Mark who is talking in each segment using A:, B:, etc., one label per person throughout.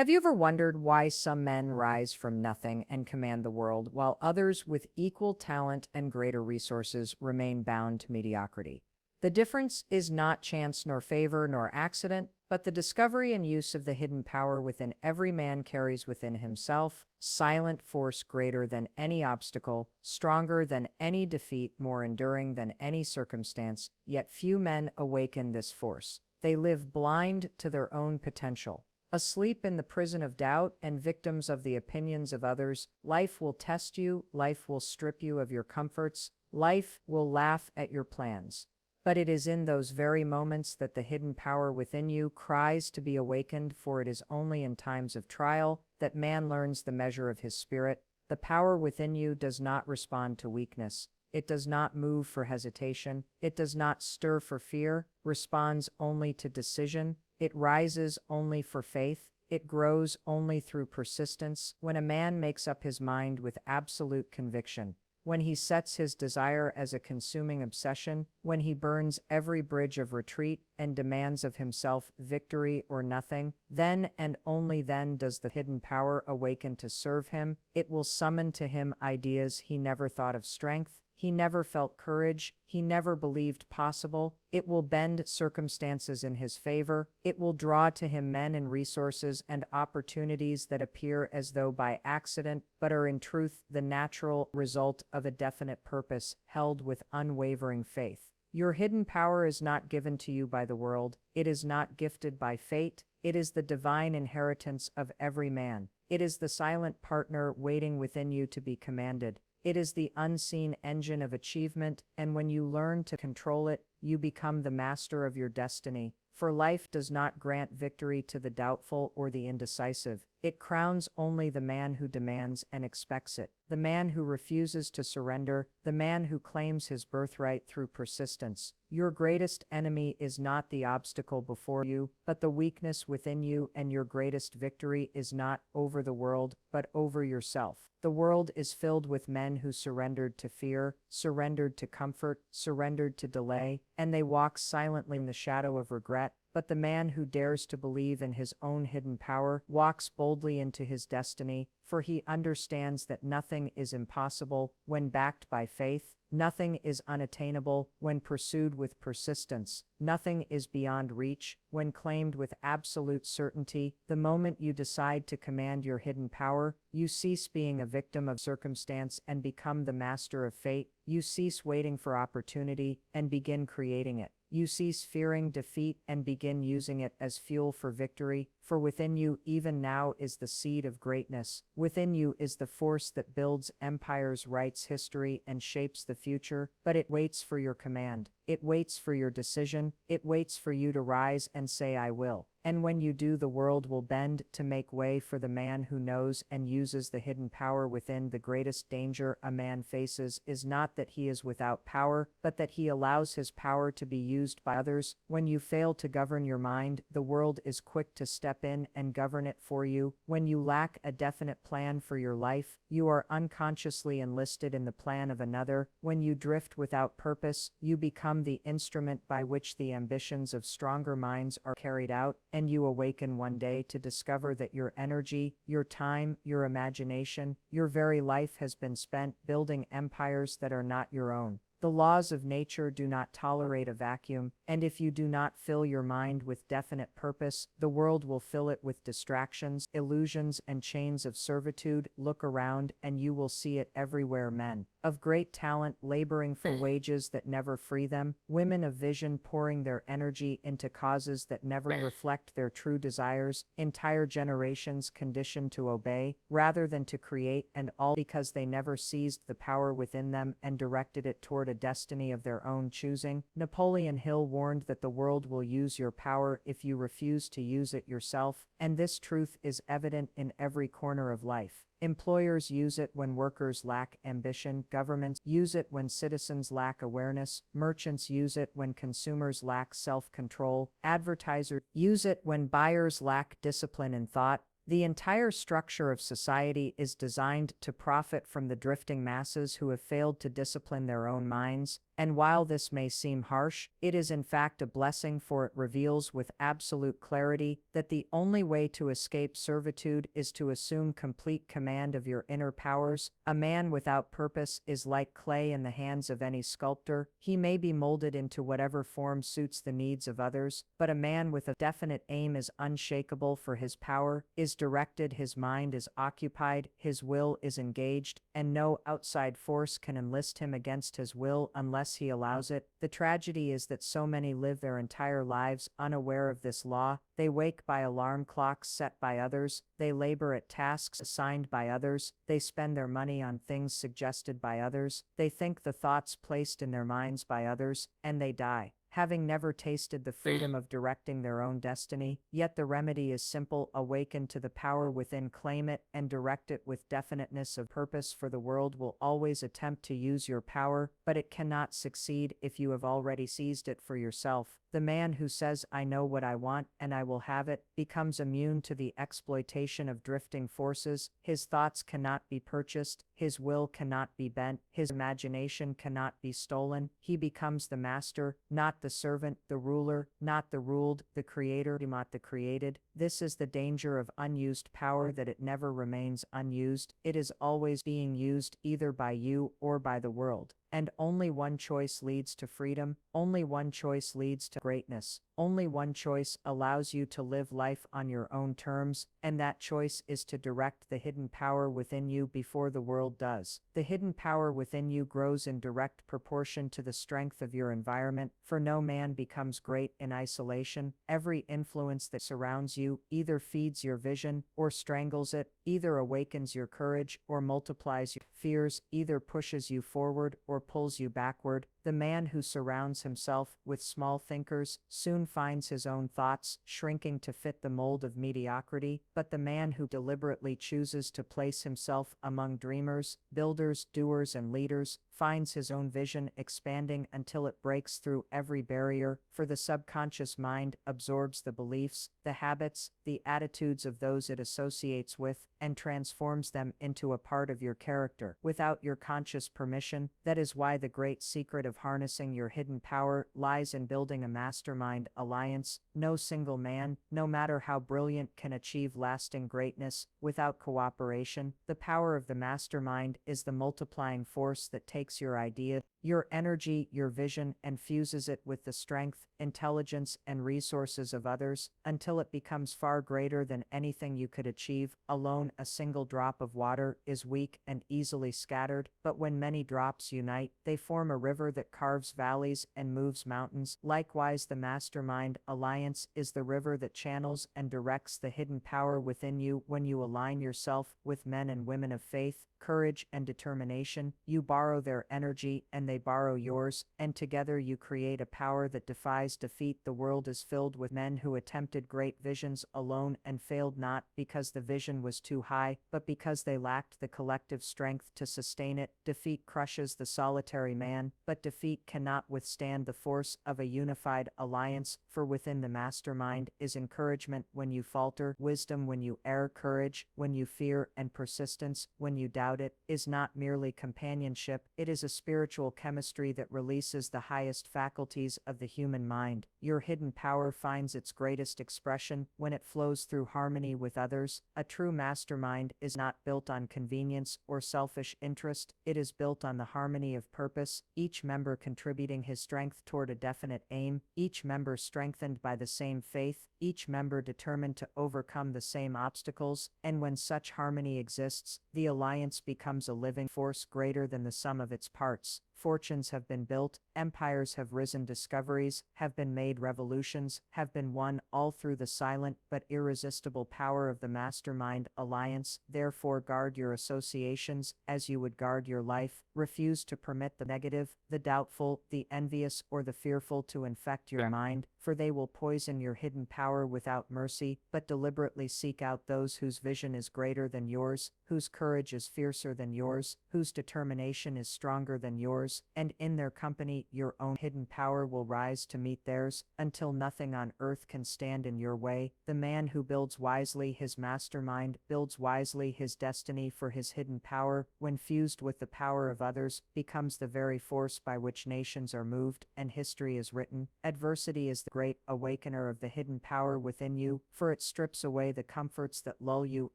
A: Have you ever wondered why some men rise from nothing and command the world, while others with equal talent and greater resources remain bound to mediocrity? The difference is not chance nor favor nor accident, but the discovery and use of the hidden power within every man carries within himself, silent force greater than any obstacle, stronger than any defeat, more enduring than any circumstance, yet few men awaken this force. They live blind to their own potential. Asleep in the prison of doubt and victims of the opinions of others, life will test you, life will strip you of your comforts, life will laugh at your plans. But it is in those very moments that the hidden power within you cries to be awakened, for it is only in times of trial that man learns the measure of his spirit. The power within you does not respond to weakness. It does not move for hesitation. It does not stir for fear, responds only to decision. It rises only for faith. It grows only through persistence. When a man makes up his mind with absolute conviction, when he sets his desire as a consuming obsession, when he burns every bridge of retreat and demands of himself victory or nothing, then and only then does the hidden power awaken to serve him. It will summon to him ideas he never thought of, strength he never felt, courage he never believed possible. It will bend circumstances in his favor. It will draw to him men and resources and opportunities that appear as though by accident, but are in truth the natural result of a definite purpose held with unwavering faith. Your hidden power is not given to you by the world. It is not gifted by fate. It is the divine inheritance of every man. It is the silent partner waiting within you to be commanded. It is the unseen engine of achievement, and when you learn to control it, you become the master of your destiny. For life does not grant victory to the doubtful or the indecisive. It crowns only the man who demands and expects it, the man who refuses to surrender, the man who claims his birthright through persistence. Your greatest enemy is not the obstacle before you, but the weakness within you, and your greatest victory is not over the world, but over yourself. The world is filled with men who surrendered to fear, surrendered to comfort, surrendered to delay, and they walk silently in the shadow of regret. But the man who dares to believe in his own hidden power walks boldly into his destiny, for he understands that nothing is impossible when backed by faith. Nothing is unattainable when pursued with persistence. Nothing is beyond reach when claimed with absolute certainty. The moment you decide to command your hidden power, you cease being a victim of circumstance and become the master of fate. You cease waiting for opportunity and begin creating it. You cease fearing defeat and begin using it as fuel for victory. For within you, even now, is the seed of greatness. Within you is the force that builds empires, writes history, and shapes the future. But it waits for your command. It waits for your decision. It waits for you to rise and say, "I will." And when you do, the world will bend to make way for the man who knows and uses the hidden power within. The greatest danger a man faces is not that he is without power, but that he allows his power to be used by others. When you fail to govern your mind, the world is quick to step in and govern it for you. When you lack a definite plan for your life, you are unconsciously enlisted in the plan of another. When you drift without purpose, you become the instrument by which the ambitions of stronger minds are carried out. And you awaken one day to discover that your energy, your time, your imagination, your very life has been spent building empires that are not your own. The laws of nature do not tolerate a vacuum, and if you do not fill your mind with definite purpose, the world will fill it with distractions, illusions, and chains of servitude. Look around, and you will see it everywhere. Men of great talent laboring for wages that never free them, women of vision pouring their energy into causes that never reflect their true desires, entire generations conditioned to obey rather than to create, and all because they never seized the power within them and directed it toward a destiny of their own choosing. Napoleon Hill warned that the world will use your power if you refuse to use it yourself, and this truth is evident in every corner of life. Employers use it when workers lack ambition. Governments use it when citizens lack awareness. Merchants use it when consumers lack self-control. Advertisers use it when buyers lack discipline and thought. The entire structure of society is designed to profit from the drifting masses who have failed to discipline their own minds, and while this may seem harsh, it is in fact a blessing, for it reveals with absolute clarity that the only way to escape servitude is to assume complete command of your inner powers. A man without purpose is like clay in the hands of any sculptor. He may be molded into whatever form suits the needs of others, but a man with a definite aim is unshakable, for his power is directed, his mind is occupied, his will is engaged, and no outside force can enlist him against his will unless he allows it. The tragedy is that so many live their entire lives unaware of this law. They wake by alarm clocks set by others, they labor at tasks assigned by others, they spend their money on things suggested by others, they think the thoughts placed in their minds by others, and they die, having never tasted the freedom of directing their own destiny. Yet the remedy is simple: awaken to the power within, claim it, and direct it with definiteness of purpose, for the world will always attempt to use your power, but it cannot succeed if you have already seized it for yourself. The man who says, "I know what I want, and I will have it," becomes immune to the exploitation of drifting forces. His thoughts cannot be purchased, his will cannot be bent, his imagination cannot be stolen. He becomes the master, not the servant, the ruler, not the ruled, the creator, not the created. This is the danger of unused power, that it never remains unused. It is always being used, either by you or by the world. And only one choice leads to freedom, only one choice leads to greatness, only one choice allows you to live life on your own terms, and that choice is to direct the hidden power within you before the world does. The hidden power within you grows in direct proportion to the strength of your environment, for no man becomes great in isolation. Every influence that surrounds you either feeds your vision or strangles it, either awakens your courage or multiplies your fears, either pushes you forward or pulls you backward. The man who surrounds himself with small thinkers soon finds his own thoughts shrinking to fit the mold of mediocrity, but the man who deliberately chooses to place himself among dreamers, builders, doers, and leaders finds his own vision expanding until it breaks through every barrier, for the subconscious mind absorbs the beliefs, the habits, the attitudes of those it associates with, and transforms them into a part of your character without your conscious permission. That is why the great secret of harnessing your hidden power lies in building a mastermind alliance. No single man, no matter how brilliant, can achieve lasting greatness without cooperation. The power of the mastermind is the multiplying force that takes your idea, your energy, your vision, and fuses it with the strength, intelligence, and resources of others, until it becomes far greater than anything you could achieve alone. A single drop of water is weak and easily scattered, but when many drops unite, they form a river that carves valleys and moves mountains. Likewise, the mastermind alliance is the river that channels and directs the hidden power within you. When you align yourself with men and women of faith, courage, and determination, you borrow their energy and they borrow yours, and together you create a power that defies defeat. The world is filled with men who attempted great visions alone and failed, not because the vision was too high, but because they lacked the collective strength to sustain it. Defeat crushes the solitary man, but defeat cannot withstand the force of a unified alliance, for within the mastermind is encouragement when you falter, wisdom when you err, courage when you fear, and persistence when you doubt. It is not merely companionship, it is a spiritual chemistry that releases the highest faculties of the human mind. Your hidden power finds its greatest expression when it flows through harmony with others. A true mastermind is not built on convenience or selfish interest, it is built on the harmony of purpose, each member contributing his strength toward a definite aim, each member strengthened by the same faith, each member determined to overcome the same obstacles, and when such harmony exists, the alliance becomes a living force greater than the sum of its parts. Fortunes have been built, empires have risen, discoveries have been made, revolutions have been won, all through the silent but irresistible power of the mastermind alliance. Therefore, guard your associations as you would guard your life. Refuse to permit the negative, the doubtful, the envious, or the fearful to infect your mind, for they will poison your hidden power without mercy. But deliberately seek out those whose vision is greater than yours, whose courage is fiercer than yours, whose determination is stronger than yours, heroes, and in their company your own hidden power will rise to meet theirs, until nothing on earth can stand in your way. The man who builds wisely his mastermind builds wisely his destiny, for his hidden power, when fused with the power of others, becomes the very force by which nations are moved and history is written. Adversity is the great awakener of the hidden power within you, for it strips away the comforts that lull you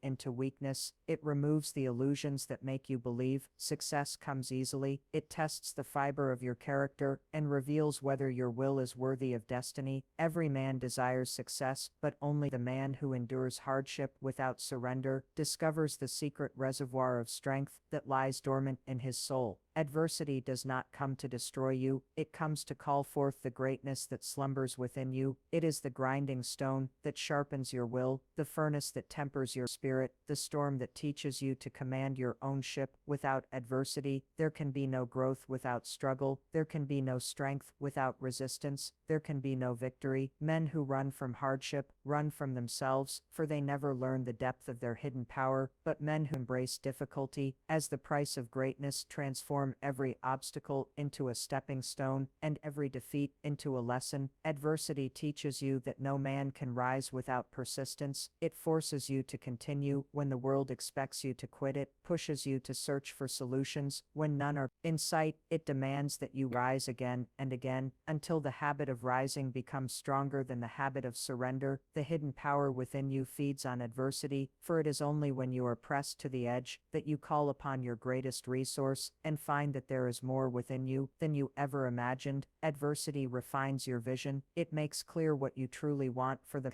A: into weakness. It removes the illusions that make you believe success comes easily. It tests the fiber of your character and reveals whether your will is worthy of destiny. Every man desires success, but only the man who endures hardship without surrender discovers the secret reservoir of strength that lies dormant in his soul. Adversity does not come to destroy you, it comes to call forth the greatness that slumbers within you. It is the grinding stone that sharpens your will, the furnace that tempers your spirit, the storm that teaches you to command your own ship. Without adversity, there can be no growth without struggle, there can be no strength without resistance, there can be no victory. Men who run from hardship run from themselves, for they never learn the depth of their hidden power, but men who embrace difficulty as the price of greatness transform every obstacle into a stepping stone and every defeat into a lesson. Adversity teaches you that no man can rise without persistence. It forces you to continue when the world expects you to quit. It pushes you to search for solutions when none are in sight. It demands that you rise again and again until the habit of rising becomes stronger than the habit of surrender. The hidden power within you feeds on adversity, for it is only when you are pressed to the edge that you call upon your greatest resource and find that there is more within you than you ever imagined. Adversity refines your vision. It makes clear what you truly want. For the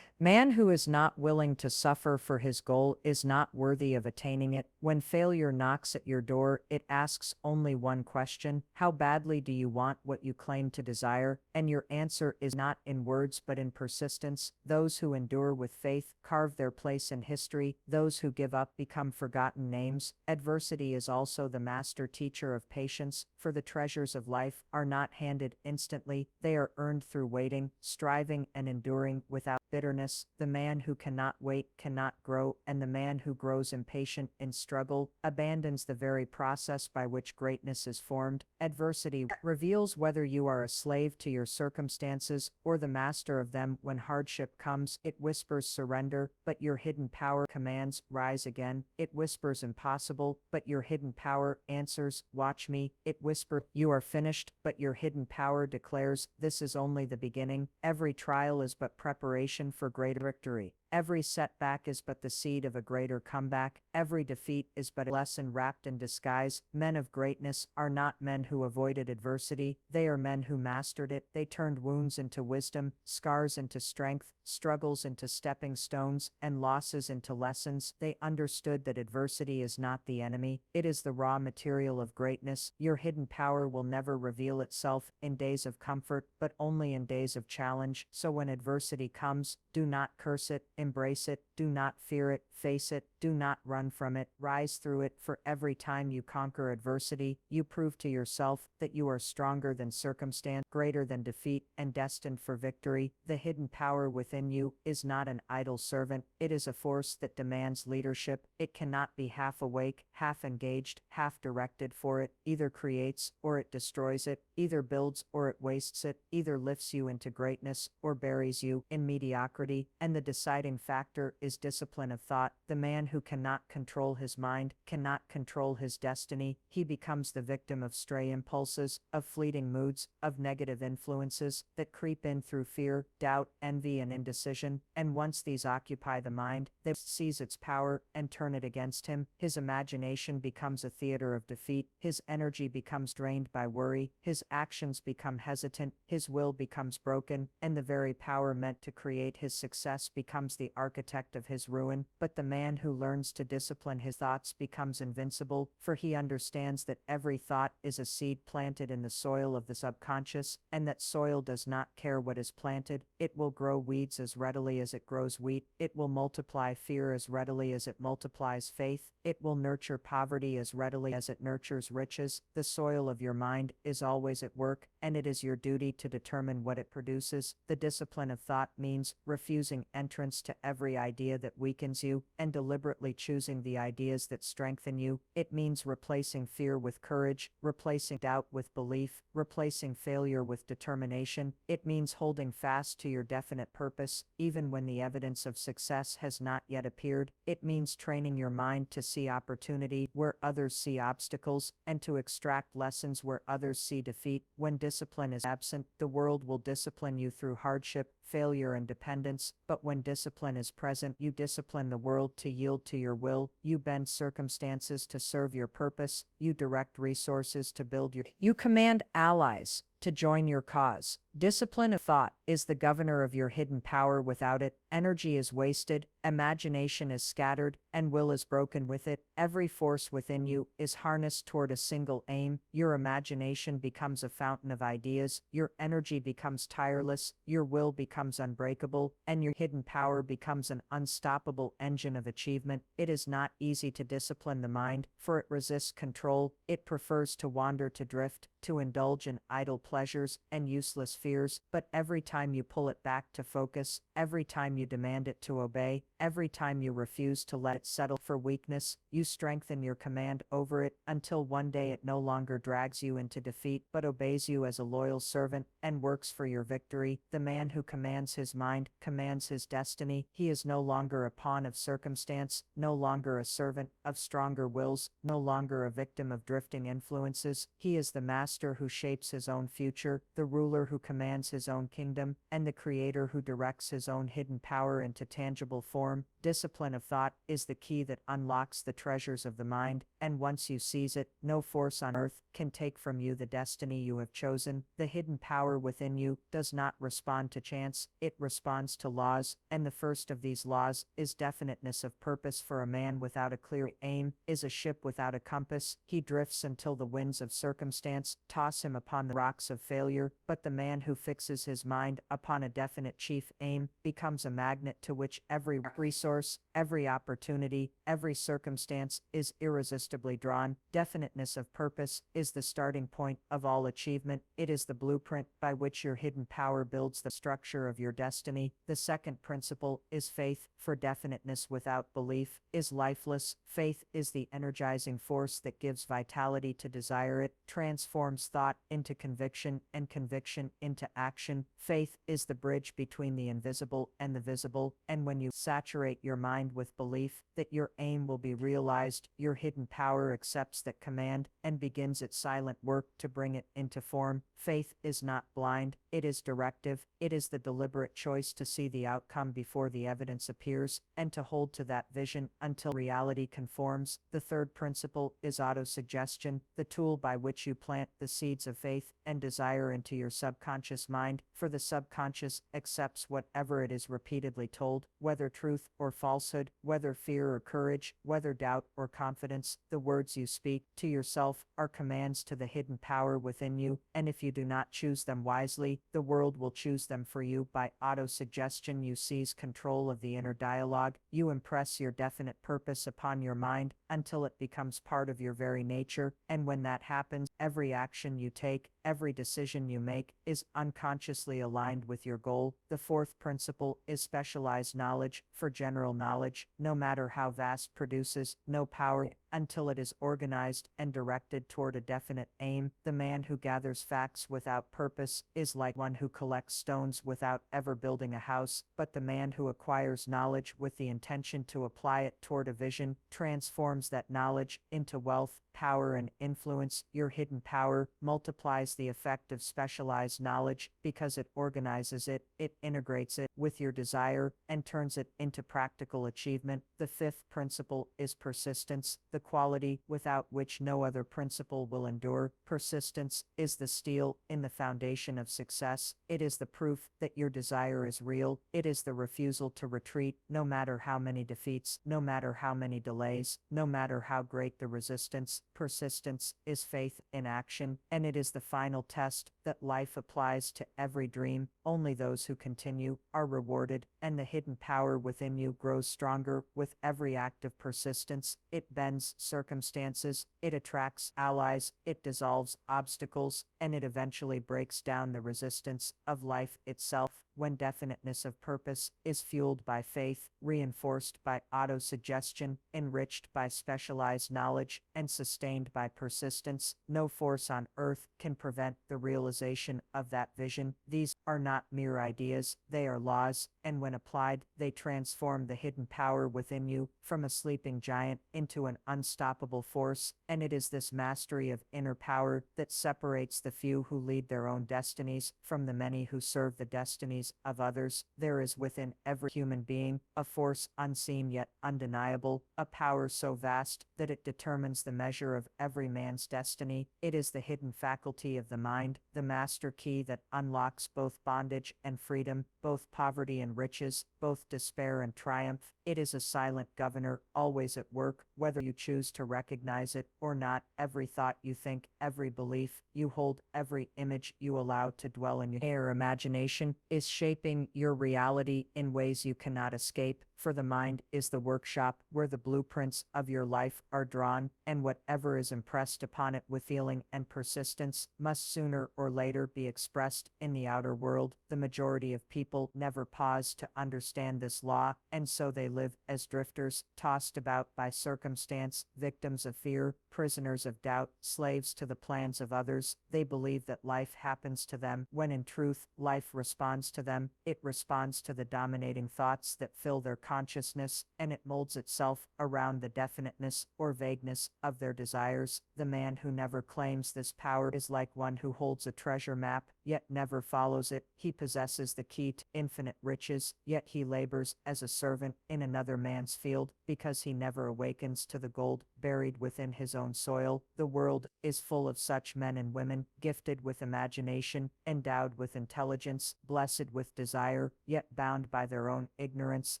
A: man who is not willing to suffer for his goal is not worthy of attaining it. When failure knocks at your door, it asks only one question: how badly do you want what you claim to desire? And your answer is not in words but in persistence. Those who endure with faith carve their place in history. Those who give up become forgotten names. Adversity is also the master teacher of patience, for the treasures of life are not handed instantly. They are earned through waiting, striving, and enduring without bitterness. The man who cannot wait cannot grow, and the man who grows impatient in struggle abandons the very process by which greatness is formed. Adversity reveals whether you are a slave to your circumstances or the master of them. When hardship comes, it whispers surrender, but your hidden power commands rise again. It whispers impossible, but your hidden power answers watch me. It whispers you are finished, but your hidden power declares this is only the beginning. Every trial is but preparation for greater victory. Every setback is but the seed of a greater comeback. Every defeat is but a lesson wrapped in disguise. Men of greatness are not men who avoided adversity. They are men who mastered it. They turned wounds into wisdom, scars into strength, struggles into stepping stones, and losses into lessons. They understood that adversity is not the enemy. It is the raw material of greatness. Your hidden power will never reveal itself in days of comfort, but only in days of challenge. So when adversity comes, do not curse it. Embrace it, do not fear it, face it, do not run from it, rise through it. For every time you conquer adversity, you prove to yourself that you are stronger than circumstance, greater than defeat, and destined for victory. The hidden power within you is not an idle servant, it is a force that demands leadership. It cannot be half awake, half engaged, half directed, for it either creates or it destroys it, either builds or it wastes it, either lifts you into greatness or buries you in mediocrity, and the deciding factor is discipline of thought. The man who cannot control his mind cannot control his destiny. He becomes the victim of stray impulses, of fleeting moods, of negative influences that creep in through fear, doubt, envy, and indecision. And once these occupy the mind, they seize its power and turn it against him. His imagination becomes a theater of defeat. His energy becomes drained by worry. His actions become hesitant. His will becomes broken, and the very power meant to create his success becomes the architect of his ruin. But the man who learns to discipline his thoughts becomes invincible, for he understands that every thought is a seed planted in the soil of the subconscious, and that soil does not care what is planted. It will grow weeds as readily as it grows wheat. It will multiply fear as readily as it multiplies faith. It will nurture poverty as readily as it nurtures riches. The soil of your mind is always at work, and it is your duty to determine what it produces. The discipline of thought means refusing entrance to to every idea that weakens you and deliberately choosing the ideas that strengthen you. It means replacing fear with courage, replacing doubt with belief, replacing failure with determination. It means holding fast to your definite purpose, even when the evidence of success has not yet appeared. It means training your mind to see opportunity where others see obstacles, and to extract lessons where others see defeat. When discipline is absent, the world will discipline you through hardship, failure, and dependence. But when discipline is present, you discipline the world to yield to your will. You bend circumstances to serve your purpose. You direct resources to build your. You command allies to join your cause. Discipline of thought is the governor of your hidden power. Without it, energy is wasted, imagination is scattered, and will is broken with it. Every force within you is harnessed toward a single aim. Your imagination becomes a fountain of ideas, your energy becomes tireless, your will becomes unbreakable, and your hidden power becomes an unstoppable engine of achievement. It is not easy to discipline the mind, for it resists control. It prefers to wander, to drift, to indulge in idle pleasures and useless fears. But every time you pull it back to focus, every time you demand it to obey, every time you refuse to let it settle for weakness, you strengthen your command over it until one day it no longer drags you into defeat but obeys you as a loyal servant and works for your victory. The man who commands his mind commands his destiny. He is no longer a pawn of circumstance, no longer a servant of stronger wills, no longer a victim of drifting influences. He is the master who shapes his own future, the ruler who commands his own kingdom, and the creator who directs his own hidden power into tangible form. Discipline of thought is the key that unlocks the treasures of the mind, and once you seize it, no force on earth can take from you the destiny you have chosen. The hidden power within you does not respond to chance, it responds to laws, and the first of these laws is definiteness of purpose. For a man without a clear aim is a ship without a compass. He drifts until the winds of circumstance toss him upon the rocks of failure, but the man who fixes his mind upon a definite chief aim becomes a magnet to which every resource, every opportunity, every circumstance is irresistibly drawn. Definiteness of purpose is the starting point of all achievement. It is the blueprint by which your hidden power builds the structure of your destiny. The second principle is faith, for definiteness without belief is lifeless. Faith is the energizing force that gives vitality to desire. It transforms thought into conviction and conviction into action. Faith is the bridge between the invisible and the visible, and when you saturate your mind with belief that your aim will be realized, your hidden power accepts that command and begins its silent work to bring it into form. Faith is not blind, it is directive. It is the deliberate choice to see the outcome before the evidence appears, and to hold to that vision until reality conforms. The third principle is autosuggestion, the tool by which you plant the seeds of faith and desire into your subconscious mind, for the subconscious accepts whatever it is repeatedly told, whether truth or falsehood, whether fear or courage, whether doubt or confidence. The words you speak to yourself are commands to the hidden power within you, and if you do not choose them wisely, the world will choose them for you. By autosuggestion, you seize control of the inner dialogue. You impress your definite purpose upon your mind until it becomes part of your very nature, and when that happens, every action you take, every decision you make, is unconsciously aligned with your goal. The fourth principle is specialized knowledge, for general knowledge, no matter how vast, produces no power until it is organized and directed toward a definite aim. The man who gathers facts without purpose is like one who collects stones without ever building a house, but the man who acquires knowledge with the intention to apply it toward a vision transforms that knowledge into wealth, power, and influence. Your hidden power multiplies the effect of specialized knowledge because it organizes it, it integrates it with your desire, and turns it into practical achievement. The fifth principle is persistence, the quality without which no other principle will endure. Persistence is the steel in the foundation of success. It is the proof that your desire is real. It is the refusal to retreat, no matter how many defeats, no matter how many delays, no matter how great the resistance. Persistence is faith in action, and it is the final test that life applies to every dream. Only those who continue are rewarded, and the hidden power within you grows stronger with every act of persistence. It bends circumstances, it attracts allies, it dissolves obstacles, and it eventually breaks down the resistance of life itself. when definiteness of purpose is fueled by faith, reinforced by autosuggestion, enriched by specialized knowledge, and sustained by persistence, no force on earth can prevent the realization of that vision. These are not mere ideas, they are laws, and when applied, they transform the hidden power within you from a sleeping giant into an unstoppable force, and it is this mastery of inner power that separates the few who lead their own destinies from the many who serve the destinies of others. There is within every human being a force unseen yet undeniable, a power so vast that it determines the measure of every man's destiny. It is the hidden faculty of the mind, the master key that unlocks both bondage and freedom, both poverty and riches, both despair and triumph. It is a silent governor, always at work, whether you choose to recognize it or not. Every thought you think, every belief you hold, every image you allow to dwell in your imagination is shaping your reality in ways you cannot escape. For the mind is the workshop where the blueprints of your life are drawn, and whatever is impressed upon it with feeling and persistence must sooner or later be expressed in the outer world. The majority of people never pause to understand this law, and so they live as drifters, tossed about by circumstance, victims of fear, prisoners of doubt, slaves to the plans of others. They believe that life happens to them, when in truth, life responds to them. It responds to the dominating thoughts that fill their consciousness, and it molds itself around the definiteness or vagueness of their desires. The man who never claims this power is like one who holds a treasure map, yet never follows it. He possesses the key to infinite riches, yet he labors as a servant in another man's field, because he never awakens to the gold buried within his own soil. The world is full of such men and women, gifted with imagination, endowed with intelligence, blessed with desire, yet bound by their own ignorance.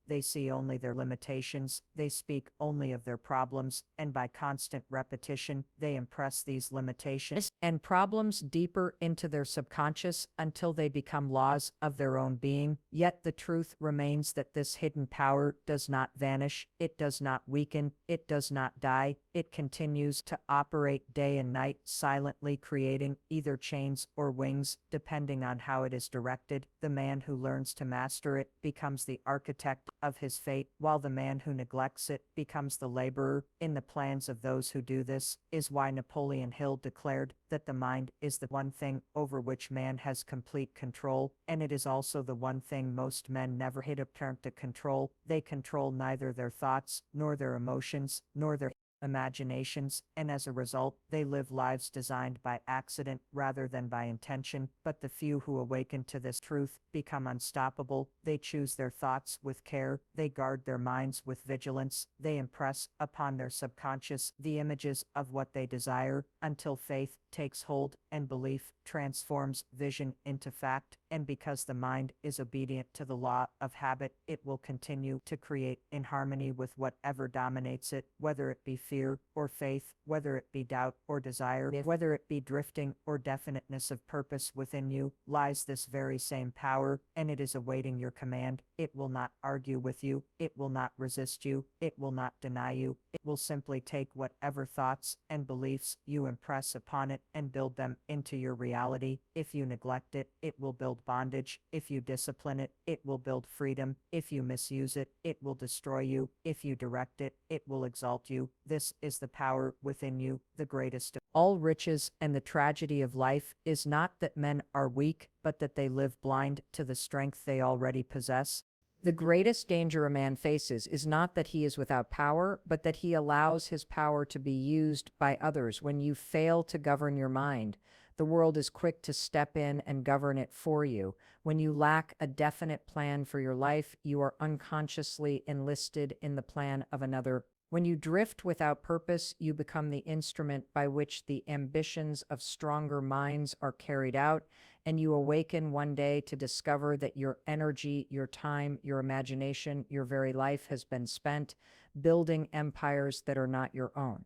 A: They see only their limitations, they speak only of their problems, and by constant repetition, they impress these limitations and problems deeper into their subconscious until they become laws of their own being. Yet the truth remains that this hidden power does not vanish, it does not weaken, it does not die, it continues to operate day and night, silently creating either chains or wings, depending on how it is directed. The man who learns to master it becomes the architect of his fate, while the man who neglects it becomes the laborer in the plans of those who do. This is why Napoleon Hill declared that the mind is the one thing over which man has complete control, and it is also the one thing most men never hit upon to control. They control neither their thoughts, nor their emotions, nor their imaginations, and as a result, they live lives designed by accident rather than by intention. But the few who awaken to this truth become unstoppable. They choose their thoughts with care, they guard their minds with vigilance, they impress upon their subconscious the images of what they desire, until faith takes hold and belief transforms vision into fact. And because the mind is obedient to the law of habit, it will continue to create in harmony with whatever dominates it, whether it be fear or faith, whether it be doubt or desire, whether it be drifting or definiteness of purpose. Within you lies this very same power, and it is awaiting your command. It will not argue with you, it will not resist you, it will not deny you, it will simply take whatever thoughts and beliefs you impress upon it and build them into your reality. If you neglect it, it will build bondage. If you discipline it, it will build freedom. If you misuse it, it will destroy you. If you direct it, it will exalt you. This is the power within you, the greatest of all riches. And the tragedy of life is not that men are weak, but that they live blind to the strength they already possess. The greatest danger a man faces is not that he is without power, but that he allows his power to be used by others. When you fail to govern your mind, the world is quick to step in and govern it for you. When you lack a definite plan for your life, you are unconsciously enlisted in the plan of another. When you drift without purpose, you become the instrument by which the ambitions of stronger minds are carried out, and you awaken one day to discover that your energy, your time, your imagination, your very life has been spent building empires that are not your own.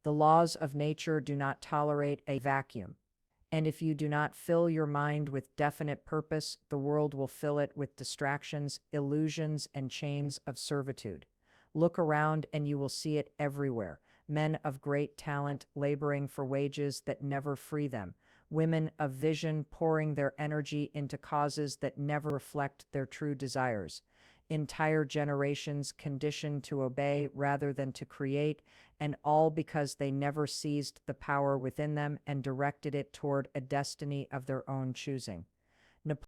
A: The laws of nature do not tolerate a vacuum. And if you do not fill your mind with definite purpose, the world will fill it with distractions, illusions, and chains of servitude. Look around and you will see it everywhere. men of great talent laboring for wages that never free them, women of vision pouring their energy into causes that never reflect their true desires, entire generations conditioned to obey rather than to create, and all because they never seized the power within them and directed it toward a destiny of their own choosing.